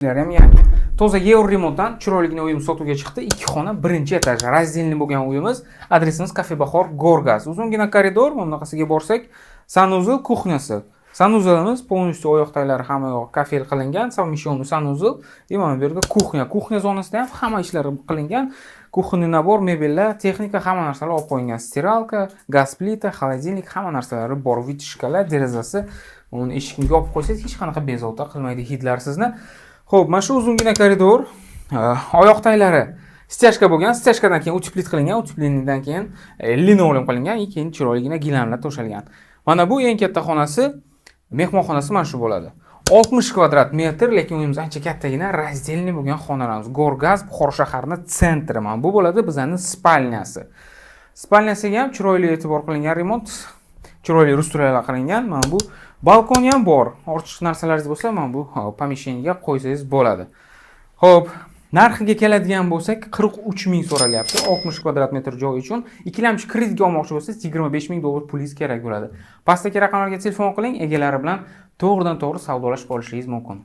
Ham yangi. Toza Euroremontdan chiroyligina uyimiz sotuvga chiqdi. 2 xona, birinchi etaj, razdelniy bo'lgan uyimiz. Adresimiz Cafe Bahor, Gorgaz. Uzungina koridor, bunaqasiga borsak, sanuzul, kuxnyasi. Sanuzulimiz полностью oyoqdagilar hamma yoq kafel qilingan, совмещенный sanuzul. Mana bu yerda kuxnya. Kuxnya zonasida ham hamma ishlar qilingan. Kuxonniy nabor, mebellar, texnika, hamma narsalar olib qo'yilgan. Stiralka, gaz plita, холодильник, hamma narsalari bor. Vitishkalar, derazasi. Uni eshikni yopib qo'ysangiz hech qanaqa bezovta qilmaydi hidlar sizni. Xo'p, mana shu uzungina koridor, oyoqtaglari stяжка bo'lgan, stяжкаdan keyin uteplit qilingan, uteplitdan keyin linoleum qilingan, keyin chiroyligina gilamlar to'shalgan. Mana bu eng katta xonasi, mehmonxonasi mana shu bo'ladi. 60 kvadrat metr, lekin uyimiz ancha kattagina, razdelniy bo'lgan xonalarimiz. Gorgaz Buxoro shaharining sentri. Mana bu bo'ladi bizning spalnyasi. Spalnyasiga ham chiroyli e'tibor qilingan remont, chiroyli restavratsiya qilingan. Mana bu balkon ham bor. Ortiqcha narsalaringiz bo'lsa, mana bu pomesheniyaga qo'ysangiz bo'ladi. Xo'p, narxiga keladigan bo'lsak, 43 ming so'ralyapti 60 kvadrat metr joy uchun. Ikkilamchi kreditga olmoqchi bo'lsangiz, 25 ming dollar pulingiz kerak bo'ladi. Pastdagi raqamlarga telefon qiling, egalari bilan to'g'ridan to'g'ri savdolashib olishingiz mumkin.